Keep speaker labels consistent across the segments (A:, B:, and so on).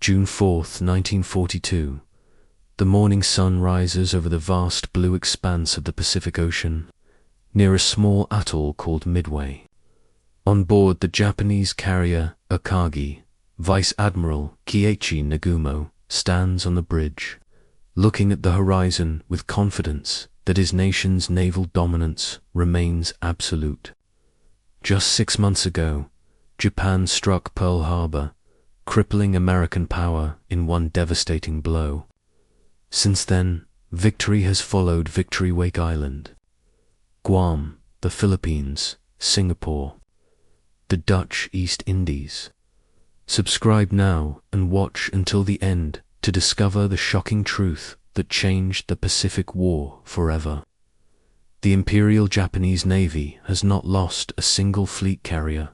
A: June 4, 1942. The morning sun rises over the vast blue expanse of the Pacific Ocean, near a small atoll called Midway. On board the Japanese carrier Akagi, Vice Admiral Keiichi Nagumo stands on the bridge, looking at the horizon with confidence that his nation's naval dominance remains absolute. Just 6 months ago, Japan struck Pearl Harbor, crippling American power in one devastating blow. Since then, victory has followed victory. Wake Island, Guam, the Philippines, Singapore, the Dutch East Indies. Subscribe now and watch until the end to discover the shocking truth that changed the Pacific War forever. The Imperial Japanese Navy has not lost a single fleet carrier.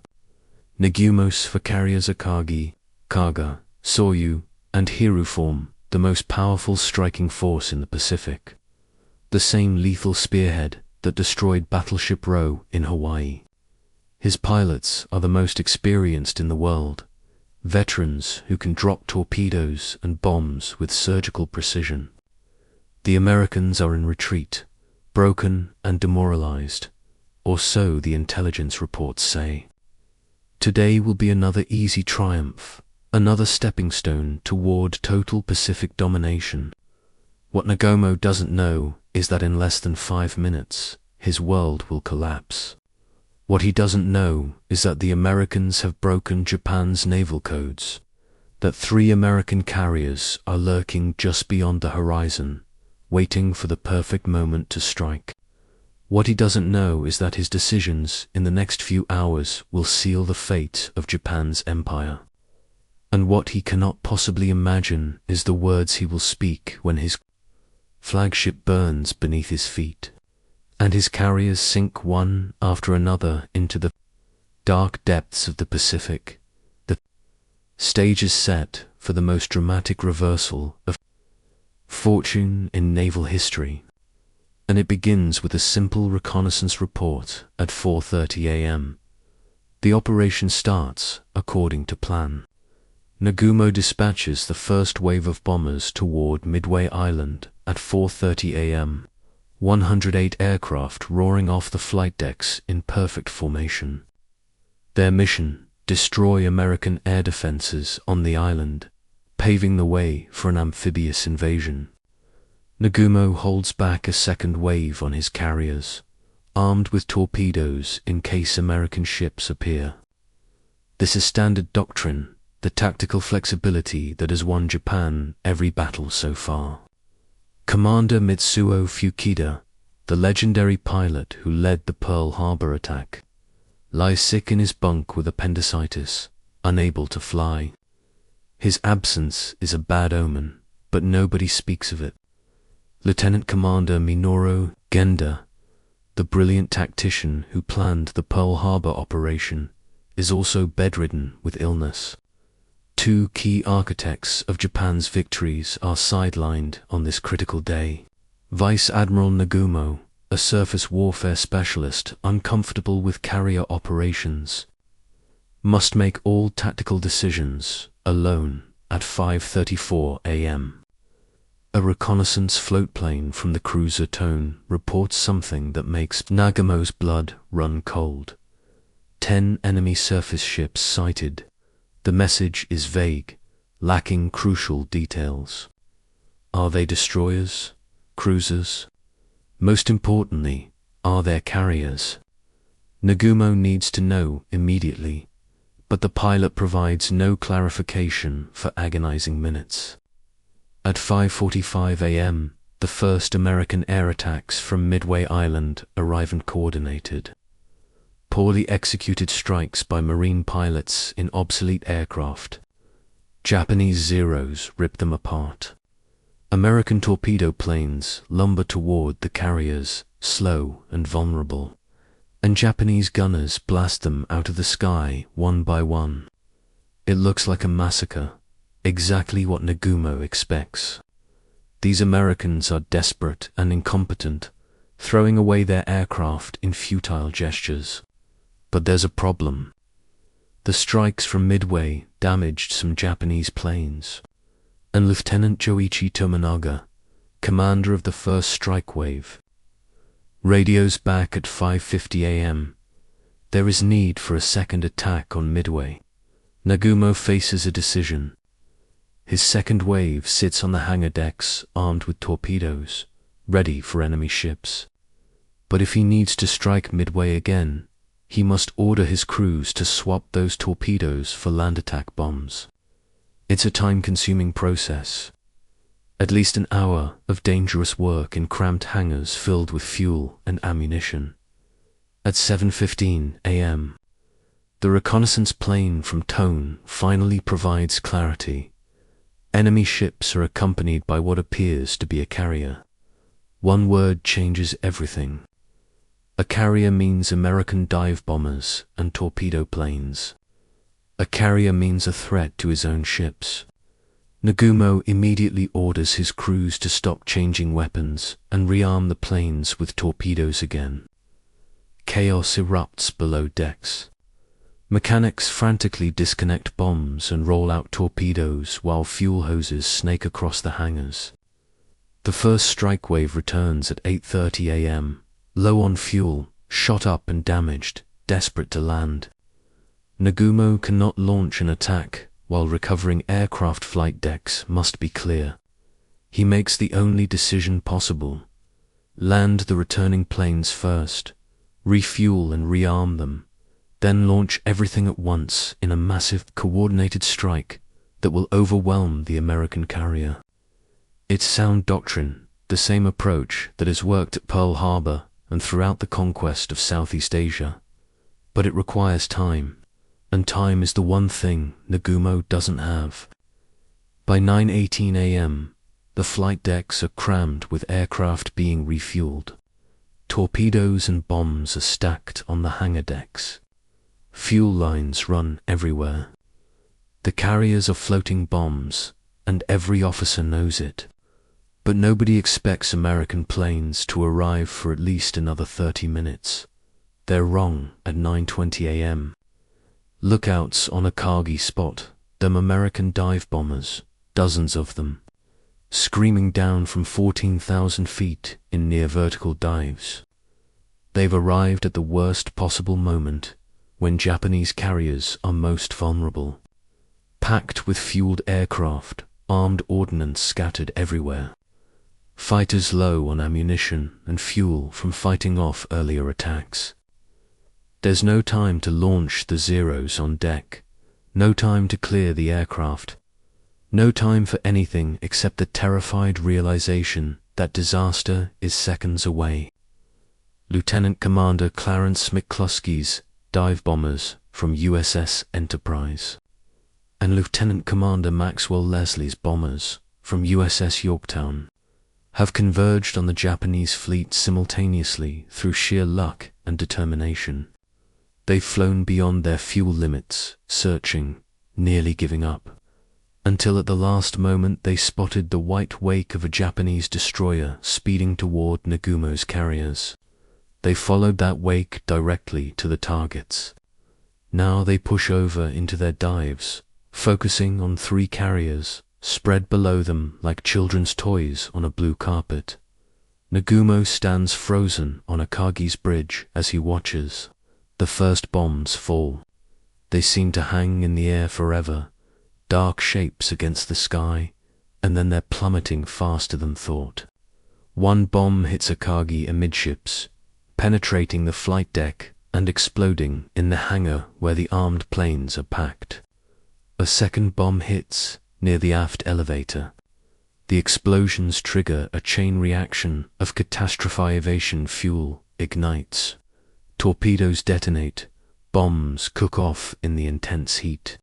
A: Nagumo's for carriers Akagi, Kaga, Soryu, and Hiru form the most powerful striking force in the Pacific. The same lethal spearhead that destroyed Battleship Row in Hawaii. His pilots are the most experienced in the world, veterans who can drop torpedoes and bombs with surgical precision. The Americans are in retreat, broken and demoralized, or so the intelligence reports say. Today will be another easy triumph, another stepping stone toward total Pacific domination. What Nagumo doesn't know is that in less than 5 minutes, his world will collapse. What he doesn't know is that the Americans have broken Japan's naval codes, that 3 American carriers are lurking just beyond the horizon, waiting for the perfect moment to strike. What he doesn't know is that his decisions in the next few hours will seal the fate of Japan's empire. And what he cannot possibly imagine is the words he will speak when his flagship burns beneath his feet, and his carriers sink one after another into the dark depths of the Pacific. The stage is set for the most dramatic reversal of fortune in naval history, and it begins with a simple reconnaissance report at 4:30 a.m. The operation starts according to plan. Nagumo dispatches the first wave of bombers toward Midway Island at 4:30 a.m., 108 aircraft roaring off the flight decks in perfect formation. Their mission: destroy American air defenses on the island, paving the way for an amphibious invasion. Nagumo holds back a second wave on his carriers, armed with torpedoes in case American ships appear. This is standard doctrine, the tactical flexibility that has won Japan every battle so far. Commander Mitsuo Fuchida, the legendary pilot who led the Pearl Harbor attack, lies sick in his bunk with appendicitis, unable to fly. His absence is a bad omen, but nobody speaks of it. Lieutenant Commander Minoru Genda, the brilliant tactician who planned the Pearl Harbor operation, is also bedridden with illness. 2 key architects of Japan's victories are sidelined on this critical day. Vice Admiral Nagumo, a surface warfare specialist uncomfortable with carrier operations, must make all tactical decisions alone at 5:34 a.m. A reconnaissance floatplane from the cruiser Tone reports something that makes Nagumo's blood run cold. 10 enemy surface ships sighted. The message is vague, lacking crucial details. Are they destroyers? Cruisers? Most importantly, are there carriers? Nagumo needs to know immediately, but the pilot provides no clarification for agonizing minutes. At 5:45 a.m., the first American air attacks from Midway Island arrive uncoordinated. Poorly executed strikes by Marine pilots in obsolete aircraft. Japanese Zeros rip them apart. American torpedo planes lumber toward the carriers, slow and vulnerable, and Japanese gunners blast them out of the sky one by one. It looks like a massacre, exactly what Nagumo expects. These Americans are desperate and incompetent, throwing away their aircraft in futile gestures. But there's a problem. The strikes from Midway damaged some Japanese planes, and Lieutenant Joichi Tominaga, commander of the first strike wave, radios back at 5:50 a.m. There is need for a second attack on Midway. Nagumo faces a decision. His second wave sits on the hangar decks armed with torpedoes, ready for enemy ships. But if he needs to strike Midway again, he must order his crews to swap those torpedoes for land attack bombs. It's a time-consuming process. At least an hour of dangerous work in cramped hangars filled with fuel and ammunition. At 7:15 a.m., the reconnaissance plane from Tone finally provides clarity. Enemy ships are accompanied by what appears to be a carrier. One word changes everything. A carrier means American dive bombers and torpedo planes. A carrier means a threat to his own ships. Nagumo immediately orders his crews to stop changing weapons and rearm the planes with torpedoes again. Chaos erupts below decks. Mechanics frantically disconnect bombs and roll out torpedoes while fuel hoses snake across the hangars. The first strike wave returns at 8:30 a.m., low on fuel, shot up and damaged, desperate to land. Nagumo cannot launch an attack while recovering aircraft flight decks must be clear. He makes the only decision possible. Land the returning planes first, refuel and rearm them, then launch everything at once in a massive coordinated strike that will overwhelm the American carrier. It's sound doctrine, the same approach that has worked at Pearl Harbor and throughout the conquest of Southeast Asia. But it requires time, and time is the one thing Nagumo doesn't have. By 9:18 a.m., the flight decks are crammed with aircraft being refueled. Torpedoes and bombs are stacked on the hangar decks. Fuel lines run everywhere. The carriers are floating bombs, and every officer knows it. But nobody expects American planes to arrive for at least another 30 minutes. They're wrong at 9:20 a.m. Lookouts on Akagi spot them American dive bombers, dozens of them, screaming down from 14,000 feet in near vertical dives. They've arrived at the worst possible moment, when Japanese carriers are most vulnerable. Packed with fueled aircraft, armed ordnance scattered everywhere. Fighters low on ammunition and fuel from fighting off earlier attacks. There's no time to launch the Zeros on deck, no time to clear the aircraft, no time for anything except the terrified realization that disaster is seconds away. Lieutenant Commander Clarence McCluskey's dive bombers from USS Enterprise and Lieutenant Commander Maxwell Leslie's bombers from USS Yorktown have converged on the Japanese fleet simultaneously through sheer luck and determination. They've flown beyond their fuel limits, searching, nearly giving up, until at the last moment they spotted the white wake of a Japanese destroyer speeding toward Nagumo's carriers. They followed that wake directly to the targets. Now they push over into their dives, focusing on 3 carriers, spread below them like children's toys on a blue carpet. Nagumo stands frozen on Akagi's bridge as he watches. The first bombs fall. They seem to hang in the air forever, dark shapes against the sky, and then they're plummeting faster than thought. One bomb hits Akagi amidships, penetrating the flight deck and exploding in the hangar where the armed planes are packed. A second bomb hits near the aft elevator. The explosions trigger a chain reaction of catastrophization. Fuel ignites. Torpedoes detonate. Bombs cook off in the intense heat.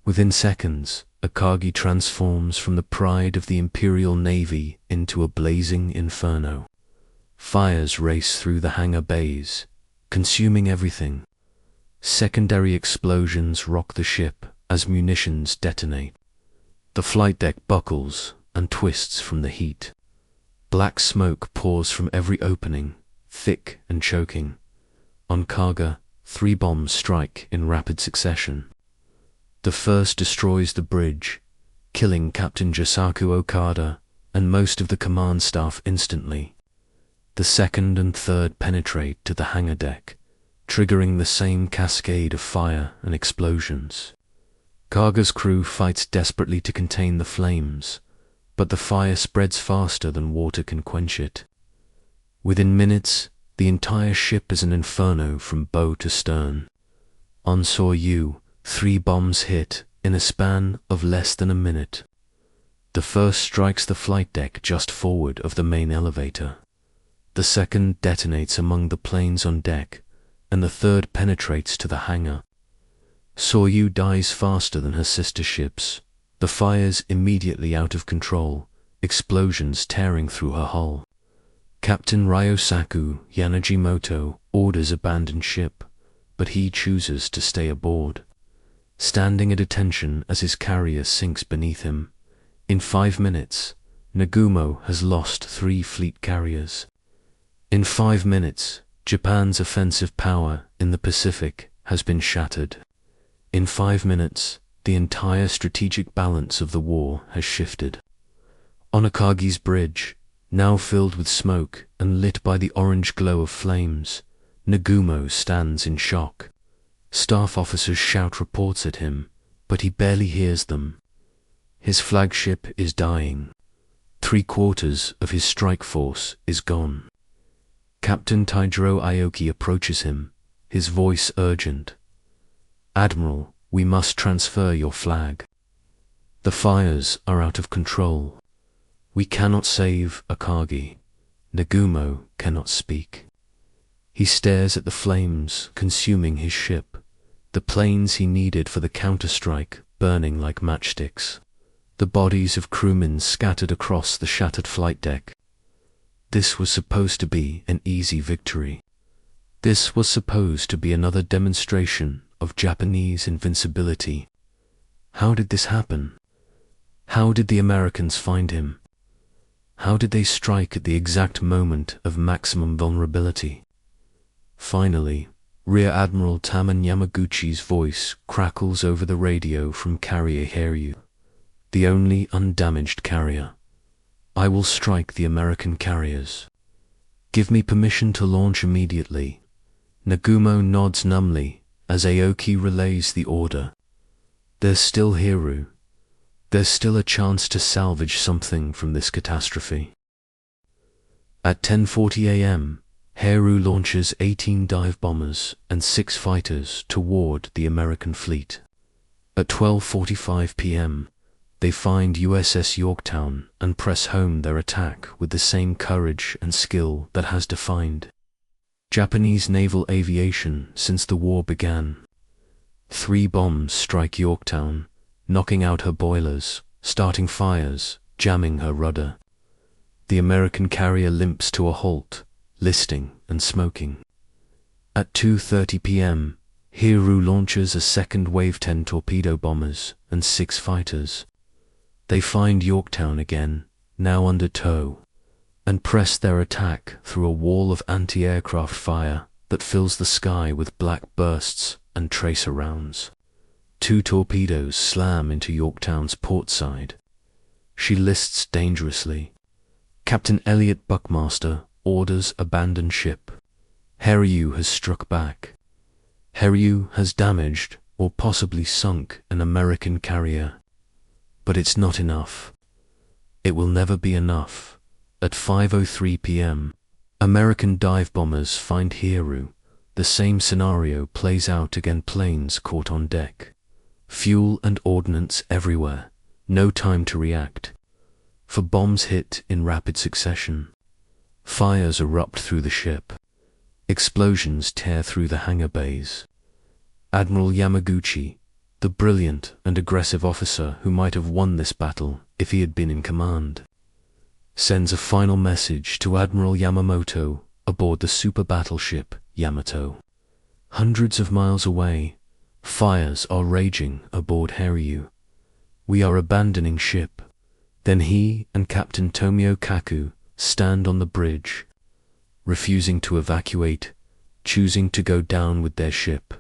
A: Within seconds, Akagi transforms from the pride of the Imperial Navy into a blazing inferno. Fires race through the hangar bays, consuming everything. Secondary explosions rock the ship as munitions detonate. The flight deck buckles and twists from the heat. Black smoke pours from every opening, thick and choking. On Kaga, 3 bombs strike in rapid succession. The first destroys the bridge, killing Captain Jisaku Okada and most of the command staff instantly. The second and third penetrate to the hangar deck, triggering the same cascade of fire and explosions. Kaga's crew fights desperately to contain the flames, but the fire spreads faster than water can quench it. Within minutes, the entire ship is an inferno from bow to stern. On Soryu, 3 bombs hit in a span of less than a minute. The first strikes the flight deck just forward of the main elevator. The second detonates among the planes on deck, and the third penetrates to the hangar. Soryu dies faster than her sister ships, the fires immediately out of control, explosions tearing through her hull. Captain Ryosaku Yanagimoto orders abandon ship, but he chooses to stay aboard. Standing at attention as his carrier sinks beneath him, in 5 minutes, Nagumo has lost 3 fleet carriers. In 5 minutes, Japan's offensive power in the Pacific has been shattered. In 5 minutes, the entire strategic balance of the war has shifted. On Akagi's bridge, now filled with smoke and lit by the orange glow of flames, Nagumo stands in shock. Staff officers shout reports at him, but he barely hears them. His flagship is dying. 3/4 of his strike force is gone. Captain Taijiro Aoki approaches him, his voice urgent. "Admiral, we must transfer your flag. The fires are out of control. We cannot save Akagi." Nagumo cannot speak. He stares at the flames consuming his ship, the planes he needed for the counterstrike burning like matchsticks, the bodies of crewmen scattered across the shattered flight deck. This was supposed to be an easy victory. This was supposed to be another demonstration of Japanese invincibility. How did this happen? How did the Americans find him? How did they strike at the exact moment of maximum vulnerability? Finally, Rear Admiral Taman Yamaguchi's voice crackles over the radio from Carrier Hiryu, the only undamaged carrier. "I will strike the American carriers. Give me permission to launch immediately." Nagumo nods numbly as Aoki relays the order. There's still Hiryu. There's still a chance to salvage something from this catastrophe. At 10:40 a.m., Hiryu launches 18 dive bombers and 6 fighters toward the American fleet. At 12:45 p.m., they find USS Yorktown and press home their attack with the same courage and skill that has defined Japanese naval aviation since the war began. 3 bombs strike Yorktown, knocking out her boilers, starting fires, jamming her rudder. The American carrier limps to a halt, listing and smoking. At 2:30 p.m., Hiryu launches a second Wave 10 torpedo bombers and 6 fighters. They find Yorktown again, now under tow, and press their attack through a wall of anti-aircraft fire that fills the sky with black bursts and tracer rounds. 2 torpedoes slam into Yorktown's port side. She lists dangerously. Captain Elliot Buckmaster orders abandon ship. Hiryu has struck back. Hiryu has damaged or possibly sunk an American carrier. But it's not enough. It will never be enough. At 5:03 p.m., American dive bombers find Hiryu. The same scenario plays out again, planes caught on deck. Fuel and ordnance everywhere. No time to react. For bombs hit in rapid succession. Fires erupt through the ship. Explosions tear through the hangar bays. Admiral Yamaguchi, the brilliant and aggressive officer who might have won this battle if he had been in command, sends a final message to Admiral Yamamoto aboard the super battleship Yamato. Hundreds of miles away, fires are raging aboard Hiryu. "We are abandoning ship." Then he and Captain Tomio Kaku stand on the bridge, refusing to evacuate, choosing to go down with their ship.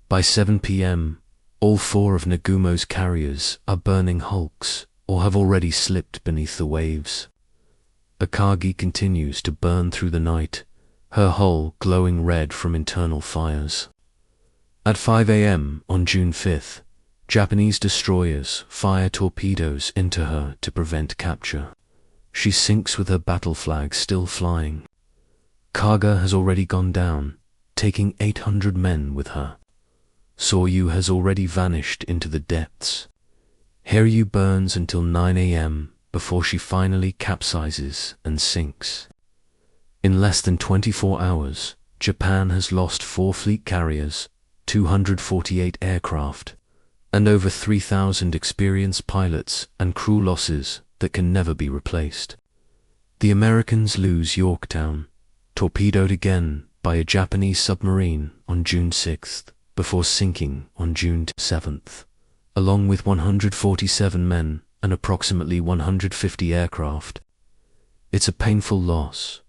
A: By 7 p.m., All 4 of Nagumo's carriers are burning hulks or have already slipped beneath the waves. Akagi continues to burn through the night, her hull glowing red from internal fires. At 5 a.m. on June 5th, Japanese destroyers fire torpedoes into her to prevent capture. She sinks with her battle flag still flying. Kaga has already gone down, taking 800 men with her. Soryu has already vanished into the depths. Hiryu burns until 9 a.m. before she finally capsizes and sinks. In less than 24 hours, Japan has lost 4 fleet carriers, 248 aircraft, and over 3,000 experienced pilots and crew losses that can never be replaced. The Americans lose Yorktown, torpedoed again by a Japanese submarine on June 6th, before sinking on June 7th, along with 147 men and approximately 150 aircraft. It's a painful loss,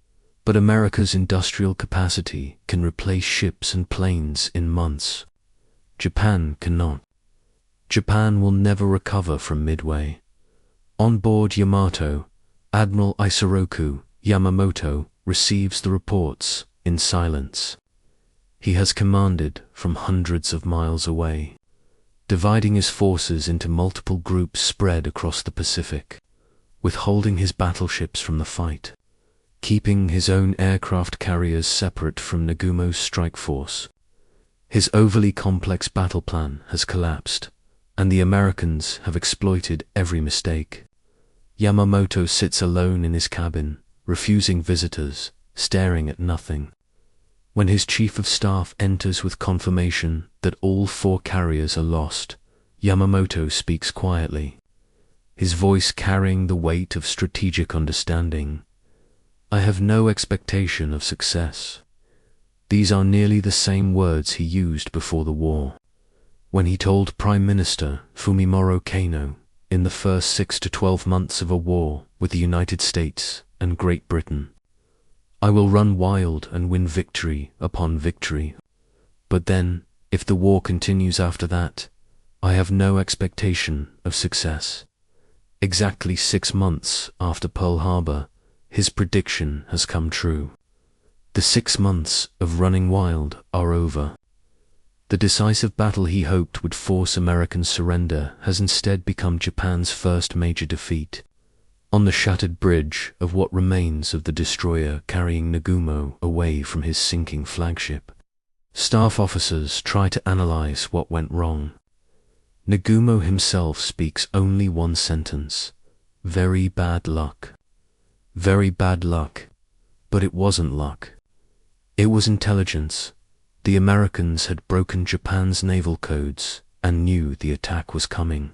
A: but America's industrial capacity can replace ships and planes in months. Japan cannot. Japan will never recover from Midway. On board Yamato, Admiral Isoroku Yamamoto receives the reports in silence. He has commanded from hundreds of miles away, dividing his forces into multiple groups spread across the Pacific, withholding his battleships from the fight, keeping his own aircraft carriers separate from Nagumo's strike force. His overly complex battle plan has collapsed, and the Americans have exploited every mistake. Yamamoto sits alone in his cabin, refusing visitors, staring at nothing. When his chief of staff enters with confirmation that all 4 carriers are lost, Yamamoto speaks quietly, his voice carrying the weight of strategic understanding. I have no expectation of success. These are nearly the same words he used before the war, when he told Prime Minister Fumimaro Kano in the first 6 to 12 months of a war with the United States and Great Britain, I will run wild and win victory upon victory. But then, if the war continues after that, I have no expectation of success. Exactly 6 months after Pearl Harbor, his prediction has come true. The 6 months of running wild are over. The decisive battle he hoped would force American surrender has instead become Japan's first major defeat. On the shattered bridge of what remains of the destroyer carrying Nagumo away from his sinking flagship, staff officers try to analyze what went wrong. Nagumo himself speaks only one sentence: very bad luck. Very bad luck, but it wasn't luck. It was intelligence. The Americans had broken Japan's naval codes and knew the attack was coming.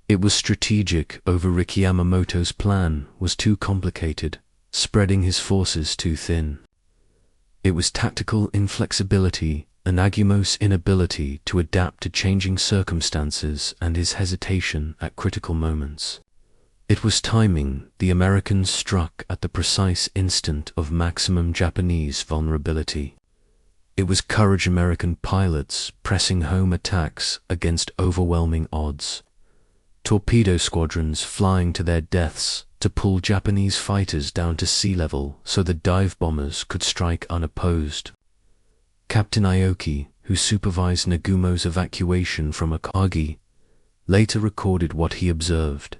A: It was strategic over Riki Yamamoto's plan was too complicated, spreading his forces too thin. It was tactical inflexibility and Nagumo's inability to adapt to changing circumstances and his hesitation at critical moments. It was timing. The Americans struck at the precise instant of maximum Japanese vulnerability. It was courage. American pilots pressing home attacks against overwhelming odds. Torpedo squadrons flying to their deaths to pull Japanese fighters down to sea level so the dive bombers could strike unopposed. Captain Aoki, who supervised Nagumo's evacuation from Akagi, later recorded what he observed.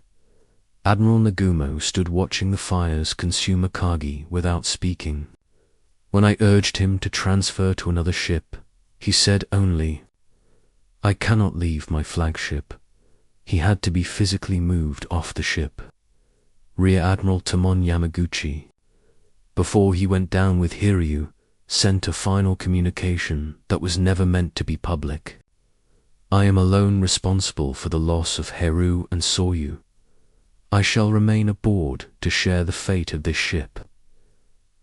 A: Admiral Nagumo stood watching the fires consume Akagi without speaking. When I urged him to transfer to another ship, he said only, "I cannot leave my flagship." He had to be physically moved off the ship. Rear Admiral Tamon Yamaguchi, before he went down with Hiryu, sent a final communication that was never meant to be public. "I am alone responsible for the loss of Heru and Soryu. I shall remain aboard to share the fate of this ship."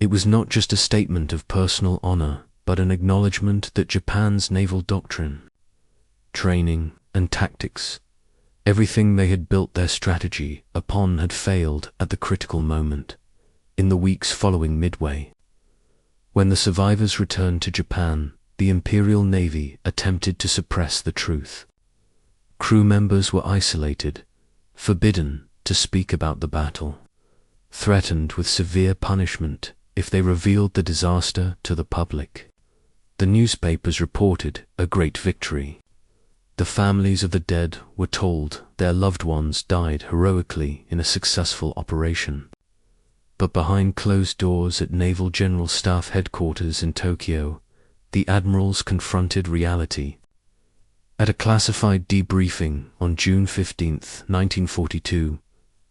A: It was not just a statement of personal honor, but an acknowledgement that Japan's naval doctrine, training, and tactics, everything they had built their strategy upon, had failed at the critical moment, in the weeks following Midway. When the survivors returned to Japan, the Imperial Navy attempted to suppress the truth. Crew members were isolated, forbidden to speak about the battle, threatened with severe punishment if they revealed the disaster to the public. The newspapers reported a great victory. The families of the dead were told their loved ones died heroically in a successful operation. But behind closed doors at Naval General Staff Headquarters in Tokyo, the admirals confronted reality. At a classified debriefing on June 15, 1942,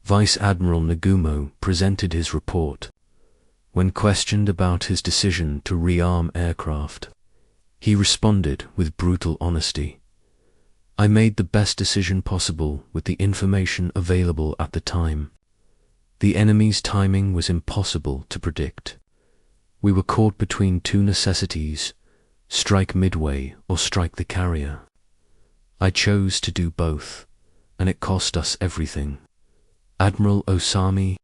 A: Vice Admiral Nagumo presented his report. When questioned about his decision to rearm aircraft, he responded with brutal honesty. "I made the best decision possible with the information available at the time. The enemy's timing was impossible to predict. We were caught between two necessities: strike Midway or strike the carrier. I chose to do both, and it cost us everything." Admiral Osami,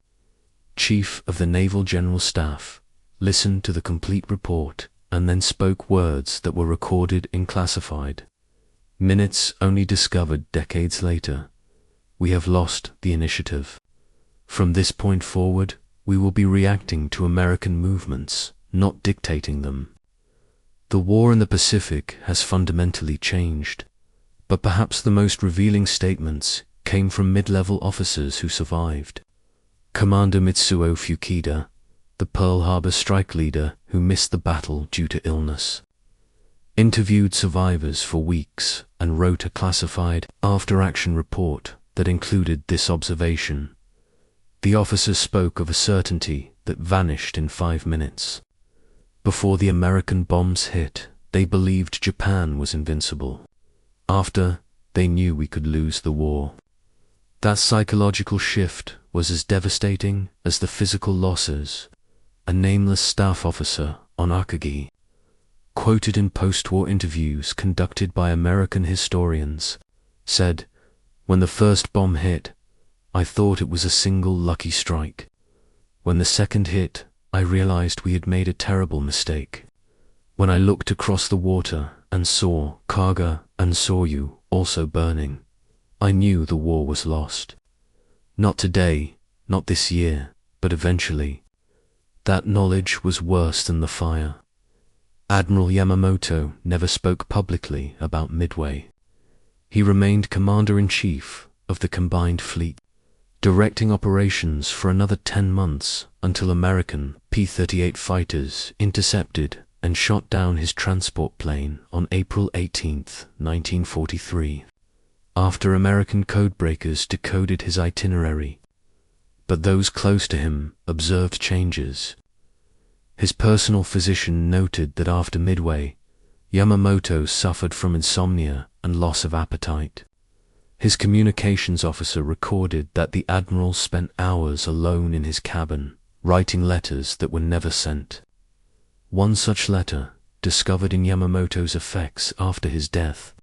A: Chief of the Naval General Staff, listened to the complete report and then spoke words that were recorded in classified minutes only discovered decades later. "We have lost the initiative. From this point forward, we will be reacting to American movements, not dictating them." The war in the Pacific has fundamentally changed, but perhaps the most revealing statements came from mid-level officers who survived. Commander Mitsuo Fuchida, the Pearl Harbor strike leader who missed the battle due to illness, interviewed survivors for weeks and wrote a classified after-action report that included this observation. The officer spoke of a certainty that vanished in 5 minutes. Before the American bombs hit, they believed Japan was invincible. After, they knew we could lose the war. That psychological shift was as devastating as the physical losses. A nameless staff officer on Akagi, quoted in post-war interviews conducted by American historians, said, "When the first bomb hit, I thought it was a single lucky strike. When the second hit, I realized we had made a terrible mistake. When I looked across the water and saw Kaga and Soryu also burning, I knew the war was lost. Not today, not this year, but eventually." That knowledge was worse than the fire. Admiral Yamamoto never spoke publicly about Midway. He remained Commander-in-Chief of the combined fleet, directing operations for another 10 months until American P-38 fighters intercepted and shot down his transport plane on April 18, 1943, after American codebreakers decoded his itinerary. But those close to him observed changes. His personal physician noted that after Midway, Yamamoto suffered from insomnia and loss of appetite. His communications officer recorded that the admiral spent hours alone in his cabin, writing letters that were never sent. One such letter, discovered in Yamamoto's effects after his death,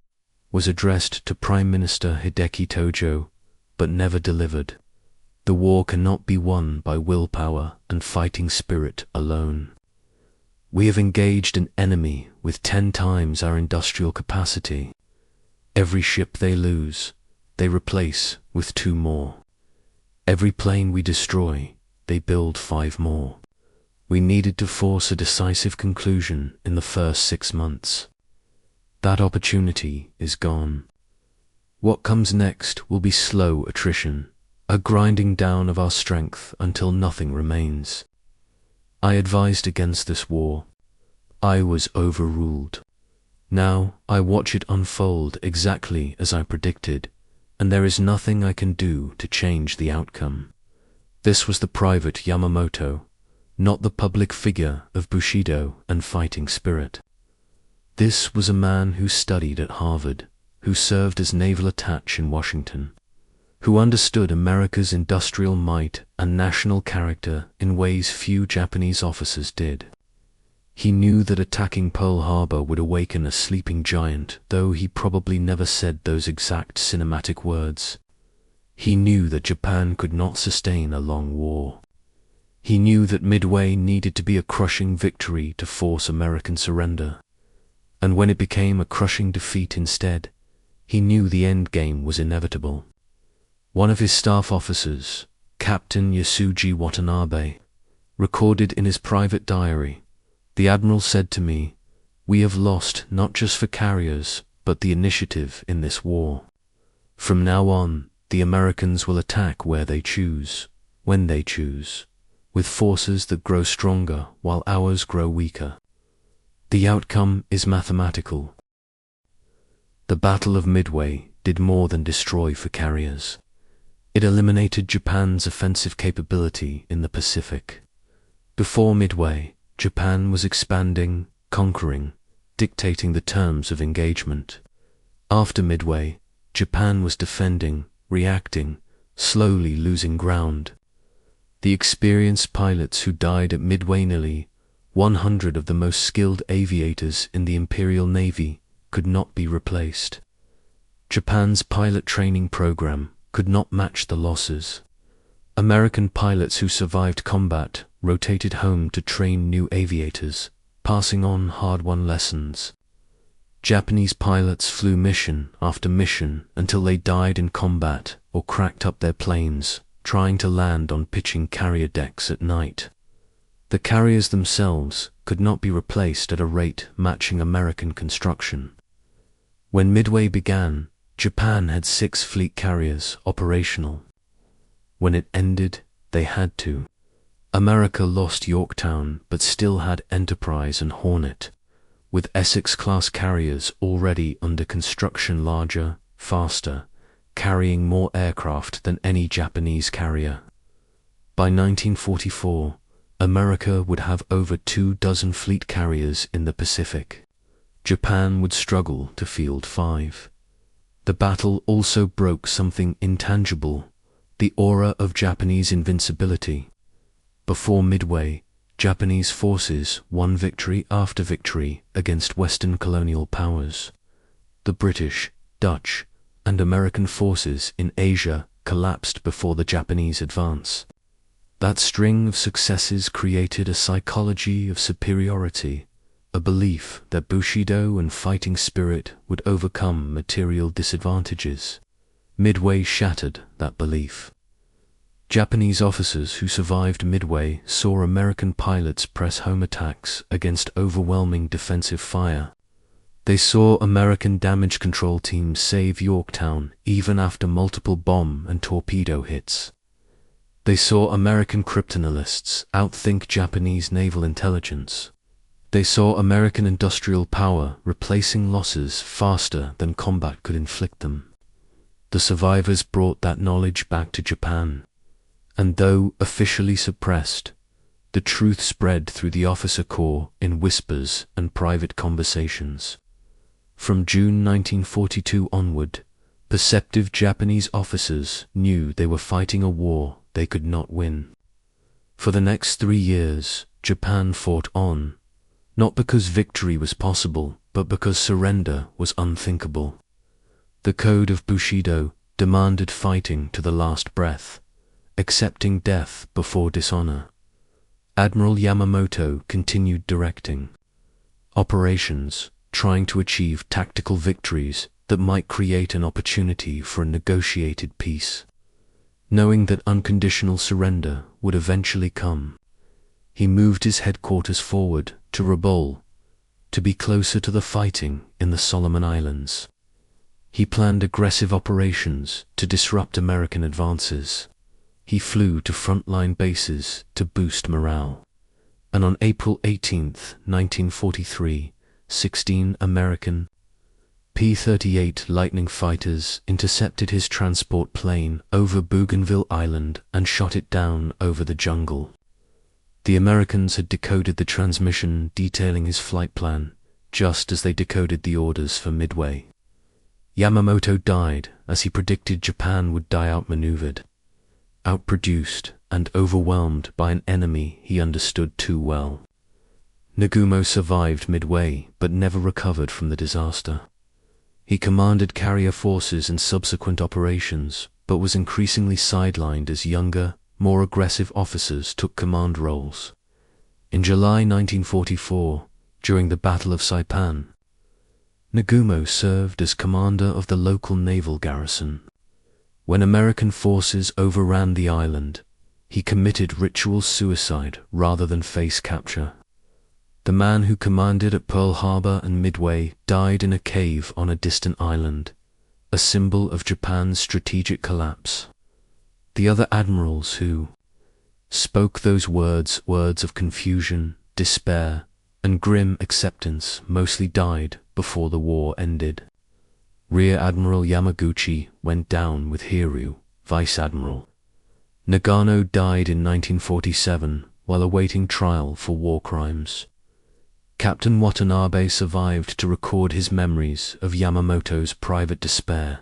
A: was addressed to Prime Minister Hideki Tojo, but never delivered. "The war cannot be won by willpower and fighting spirit alone. We have engaged an enemy with 10 times our industrial capacity. Every ship they lose, they replace with 2 more. Every plane we destroy, they build 5 more. We needed to force a decisive conclusion in the first 6 months. That opportunity is gone. What comes next will be slow attrition, a grinding down of our strength until nothing remains. I advised against this war. I was overruled. Now I watch it unfold exactly as I predicted, and there is nothing I can do to change the outcome." This was the private Yamamoto, not the public figure of Bushido and fighting spirit. This was a man who studied at Harvard, who served as naval attaché in Washington, who understood America's industrial might and national character in ways few Japanese officers did. He knew that attacking Pearl Harbor would awaken a sleeping giant, though he probably never said those exact cinematic words. He knew that Japan could not sustain a long war. He knew that Midway needed to be a crushing victory to force American surrender. And when it became a crushing defeat instead, He knew the end game was inevitable. One of his staff officers, Captain Yasuji Watanabe, recorded in his private diary, "The Admiral said to me, 'We have lost not just for carriers, but the initiative in this war. From now on, the Americans will attack where they choose, when they choose, with forces that grow stronger while ours grow weaker. The outcome is mathematical.'" The Battle of Midway did more than destroy for carriers. It eliminated Japan's offensive capability in the Pacific. Before Midway, Japan was expanding, conquering, dictating the terms of engagement. After Midway, Japan was defending, reacting, slowly losing ground. The experienced pilots who died at Midway, nearly 100 of the most skilled aviators in the Imperial Navy, could not be replaced. Japan's pilot training program could not match the losses. American pilots who survived combat rotated home to train new aviators, passing on hard-won lessons. Japanese pilots flew mission after mission until they died in combat or cracked up their planes, trying to land on pitching carrier decks at night. The carriers themselves could not be replaced at a rate matching American construction. When Midway began, Japan had 6 fleet carriers operational. When it ended, they had to. America lost Yorktown but still had Enterprise and Hornet, with Essex-class carriers already under construction, larger, faster, carrying more aircraft than any Japanese carrier. By 1944, America would have over 24 fleet carriers in the Pacific. Japan would struggle to field 5. The battle also broke something intangible, the aura of Japanese invincibility. Before Midway, Japanese forces won victory after victory against Western colonial powers. The British, Dutch, and American forces in Asia collapsed before the Japanese advance. That string of successes created a psychology of superiority, a belief that Bushido and fighting spirit would overcome material disadvantages. Midway shattered that belief. Japanese officers who survived Midway saw American pilots press home attacks against overwhelming defensive fire. They saw American damage control teams save Yorktown even after multiple bomb and torpedo hits. They saw American cryptanalysts outthink Japanese naval intelligence. They saw American industrial power replacing losses faster than combat could inflict them. The survivors brought that knowledge back to Japan, and though officially suppressed, the truth spread through the officer corps in whispers and private conversations. From June 1942 onward, perceptive Japanese officers knew they were fighting a war they could not win. For the next 3 years, Japan fought on, not because victory was possible, but because surrender was unthinkable. The code of Bushido demanded fighting to the last breath, accepting death before dishonor. Admiral Yamamoto continued directing operations, trying to achieve tactical victories that might create an opportunity for a negotiated peace. Knowing that unconditional surrender would eventually come, he moved his headquarters forward to Rabaul, to be closer to the fighting in the Solomon Islands. He planned aggressive operations to disrupt American advances. He flew to frontline bases to boost morale. And on April 18, 1943, 16 American P-38 Lightning fighters intercepted his transport plane over Bougainville Island and shot it down over the jungle. The Americans had decoded the transmission detailing his flight plan, just as they decoded the orders for Midway. Yamamoto died as he predicted Japan would die outmaneuvered, outproduced and overwhelmed by an enemy he understood too well. Nagumo survived Midway but never recovered from the disaster. He commanded carrier forces in subsequent operations, but was increasingly sidelined as younger, more aggressive officers took command roles. In July 1944, during the Battle of Saipan, Nagumo served as commander of the local naval garrison. When American forces overran the island, he committed ritual suicide rather than face capture. The man who commanded at Pearl Harbor and Midway died in a cave on a distant island, a symbol of Japan's strategic collapse. The other admirals who spoke those words of confusion, despair, and grim acceptance mostly died before the war ended. Rear Admiral Yamaguchi went down with Hiryu, Vice Admiral. Nagano died in 1947 while awaiting trial for war crimes. Captain Watanabe survived to record his memories of Yamamoto's private despair.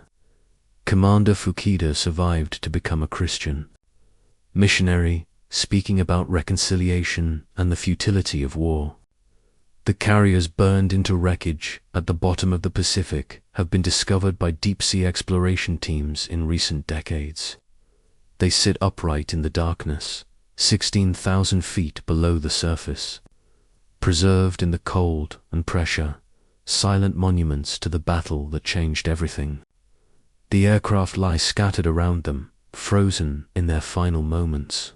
A: Commander Fukida survived to become a Christian missionary, speaking about reconciliation and the futility of war. The carriers burned into wreckage at the bottom of the Pacific have been discovered by deep-sea exploration teams in recent decades. They sit upright in the darkness, 16,000 feet below the surface, preserved in the cold and pressure, silent monuments to the battle that changed everything. The aircraft lie scattered around them, frozen in their final moments.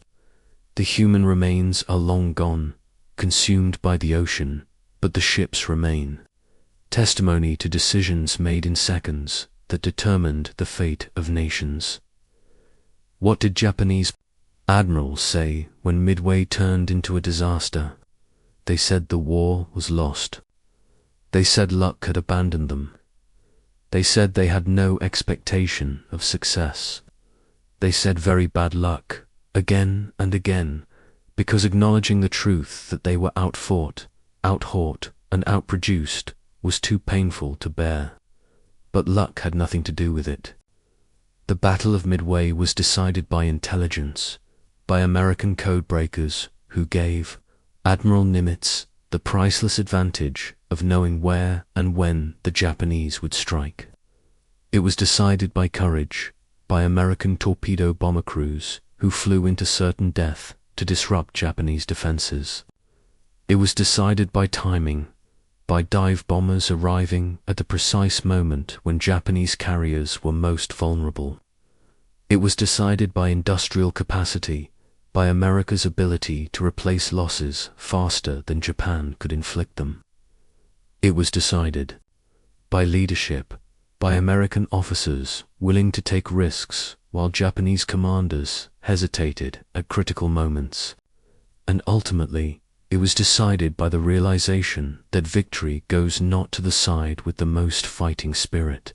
A: The human remains are long gone, consumed by the ocean, but the ships remain, testimony to decisions made in seconds that determined the fate of nations. What did Japanese admirals say when Midway turned into a disaster? They said the war was lost. They said luck had abandoned them. They said they had no expectation of success. They said very bad luck, again and again, because acknowledging the truth that they were outfought, outhought, and outproduced was too painful to bear. But luck had nothing to do with it. The Battle of Midway was decided by intelligence, by American codebreakers who gave Admiral Nimitz the priceless advantage of knowing where and when the Japanese would strike. It was decided by courage, by American torpedo bomber crews who flew into certain death to disrupt Japanese defenses. It was decided by timing, by dive bombers arriving at the precise moment when Japanese carriers were most vulnerable. It was decided by industrial capacity, by America's ability to replace losses faster than Japan could inflict them. It was decided by leadership, by American officers willing to take risks while Japanese commanders hesitated at critical moments. And ultimately, it was decided by the realization that victory goes not to the side with the most fighting spirit,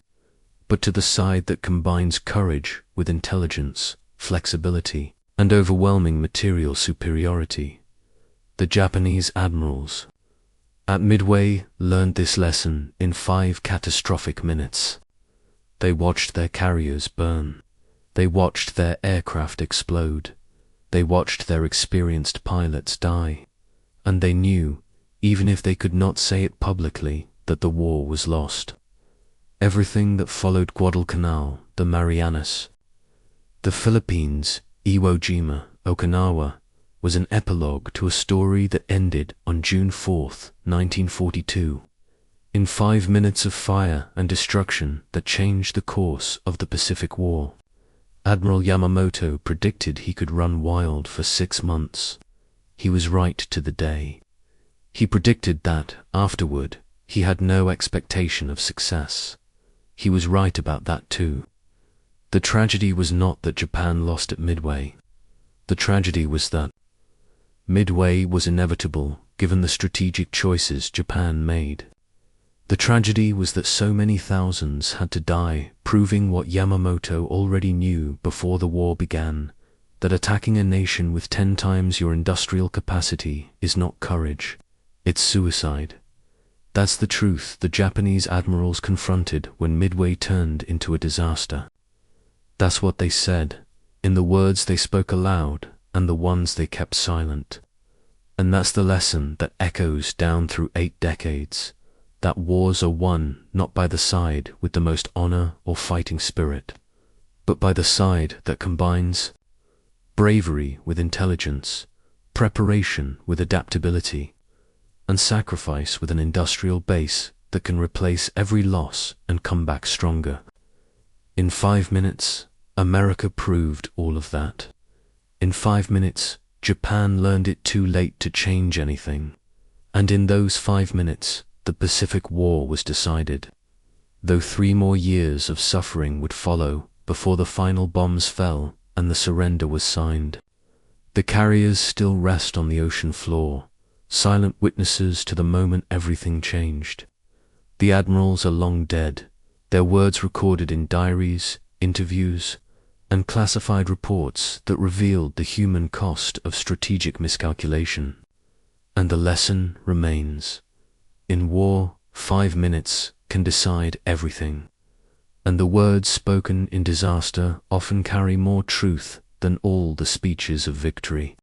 A: but to the side that combines courage with intelligence, flexibility, and overwhelming material superiority. The Japanese admirals at Midway learned this lesson in 5 catastrophic minutes. They watched their carriers burn. They watched their aircraft explode. They watched their experienced pilots die. And they knew, even if they could not say it publicly, that the war was lost. Everything that followed Guadalcanal, the Marianas, the Philippines, Iwo Jima, Okinawa, was an epilogue to a story that ended on June 4th, 1942, in 5 minutes of fire and destruction that changed the course of the Pacific War. Admiral Yamamoto predicted he could run wild for 6 months. He was right to the day. He predicted that, afterward, he had no expectation of success. He was right about that too. The tragedy was not that Japan lost at Midway. The tragedy was that Midway was inevitable given the strategic choices Japan made. The tragedy was that so many thousands had to die, proving what Yamamoto already knew before the war began, that attacking a nation with 10 times your industrial capacity is not courage, it's suicide. That's the truth the Japanese admirals confronted when Midway turned into a disaster. That's what they said, in the words they spoke aloud and the ones they kept silent. And that's the lesson that echoes down through 8 decades, that wars are won not by the side with the most honor or fighting spirit, but by the side that combines bravery with intelligence, preparation with adaptability, and sacrifice with an industrial base that can replace every loss and come back stronger. In 5 minutes, America proved all of that. In 5 minutes, Japan learned it too late to change anything. And in those 5 minutes, the Pacific War was decided. Though 3 more years of suffering would follow before the final bombs fell and the surrender was signed. The carriers still rest on the ocean floor, silent witnesses to the moment everything changed. The admirals are long dead, their words recorded in diaries, interviews, and classified reports that revealed the human cost of strategic miscalculation. And the lesson remains. In war, 5 minutes can decide everything, and the words spoken in disaster often carry more truth than all the speeches of victory.